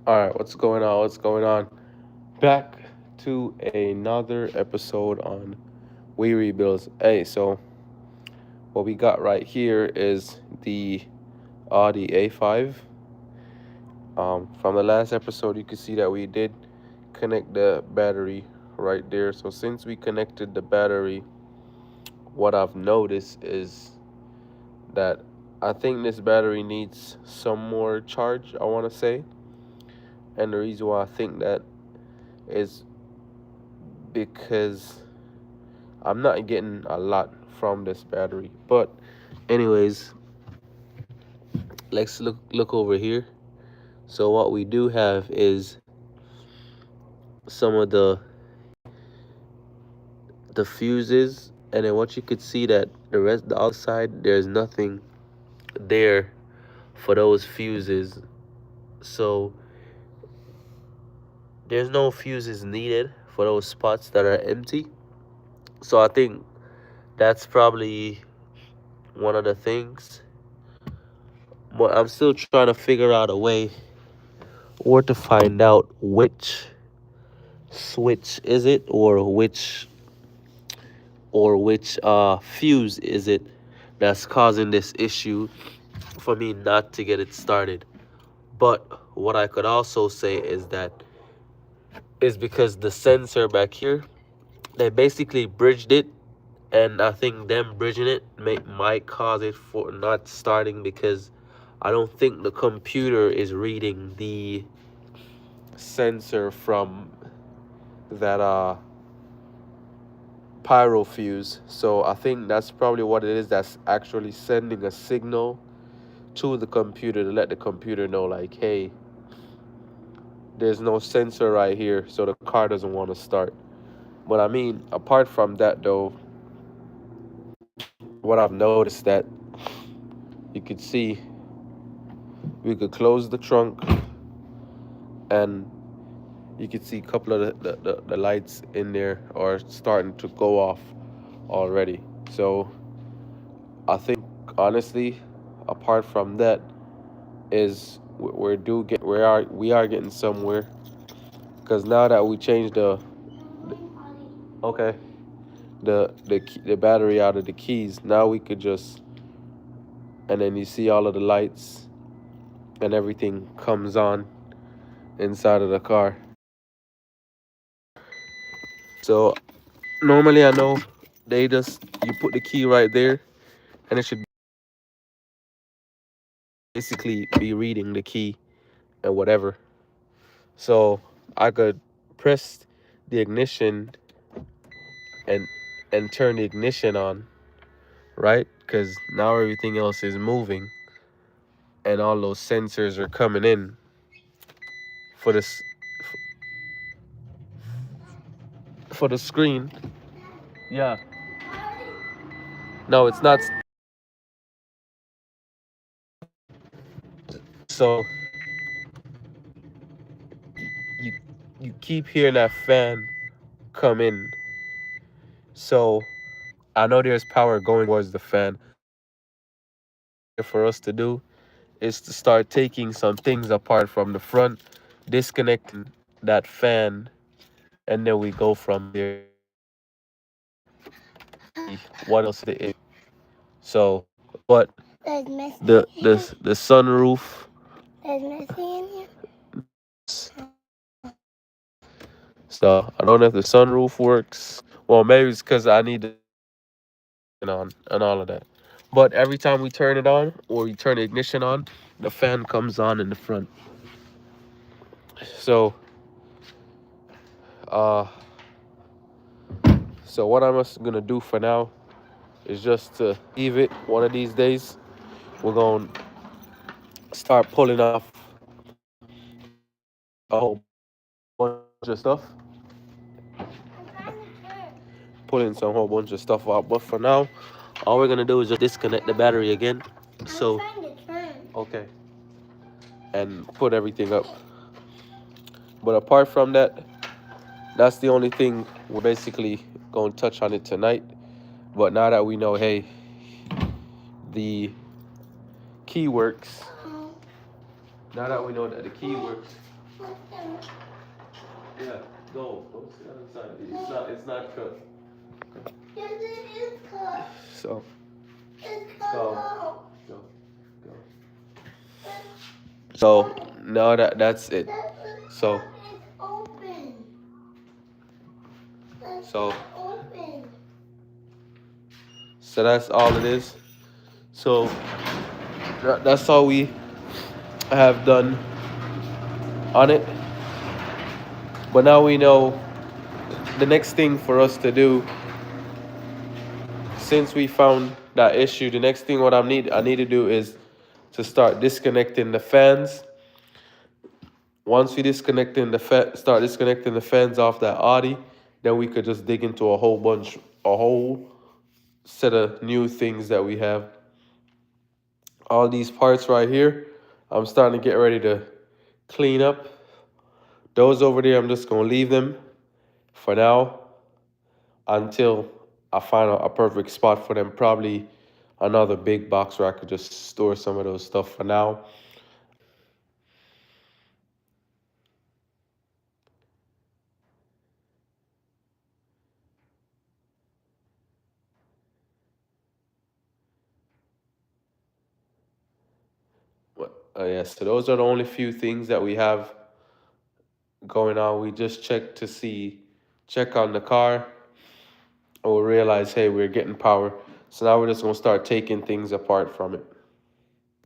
All right, what's going on? What's going on? Back to another episode on We Rebuilds. Hey, so what we got right here is the Audi A5. From the last episode, you can see that we did connect the battery right there. So since we connected the battery, what I've noticed is that I think this battery needs some more charge, I want to say. And the reason why I think that is because I'm not getting a lot from this battery. But anyways, let's look over here. So what we do have is some of the fuses, and then what you could see that the other side there's nothing there for those fuses. So there's no fuses needed for those spots that are empty. So I think that's probably one of the things. But I'm still trying to figure out a way or to find out which switch is it, or which fuse is it that's causing this issue for me not to get it started. But what I could also say is that is because the sensor back here, they basically bridged it, and I think them bridging it might cause it for not starting, because I don't think the computer is reading the sensor from that pyro fuse. So I think that's probably what it is that's actually sending a signal to the computer to let the computer know, like, hey, there's no sensor right here, so the car doesn't want to start. But I mean, apart from that though, what I've noticed that you could see we could close the trunk, and you could see a couple of the lights in there are starting to go off already. So I think honestly, apart from that, is we are getting somewhere, because now that we changed okay the battery out of the keys, now we could just, and then you see all of the lights and everything comes on inside of the car. So normally I know they just, you put the key right there, and it should basically be reading the key and whatever. So I could press the ignition and turn the ignition on, right? Because now everything else is moving, and all those sensors are coming in for this for the screen. Yeah. No, it's not. So you you keep hearing that fan come in. So I know there's power going towards the fan. For us to do is to start taking some things apart from the front, disconnecting that fan, and then we go from there. What else it is? So, but the sunroof. There's missing in here. So I don't know if the sunroof works. Well, maybe it's because I need to on and all of that. But every time we turn it on or we turn the ignition on, the fan comes on in the front. So, uh, so what I'm just gonna do for now is just to leave it. One of these days, we're gonna start pulling off a whole bunch of stuff, pulling some whole bunch of stuff out. But for now, all we're gonna do is just disconnect the battery again. So, okay, and put everything up. But apart from that, that's the only thing we're basically going to touch on it tonight. But now that we know, hey, the key works. Now that we know that the key works, Yeah, no, don't sit outside. It's not cut. Yes, it is cut. So, it's cut off. Go, go. So now that's it. So, so, so that's all it is. So that's all we have done on it. But now we know the next thing for us to do, since we found that issue, the next thing what I need to do is to start disconnecting the fans. Once we start disconnecting the fans off that Audi, then we could just dig into a whole set of new things that we have. All these parts right here, I'm starting to get ready to clean up. Those over there, I'm just gonna leave them for now until I find a perfect spot for them. Probably another big box where I could just store some of those stuff for now. Yes, so those are the only few things that we have going on. We just check on the car, and we realize, hey, we're getting power. So now we're just gonna start taking things apart from it.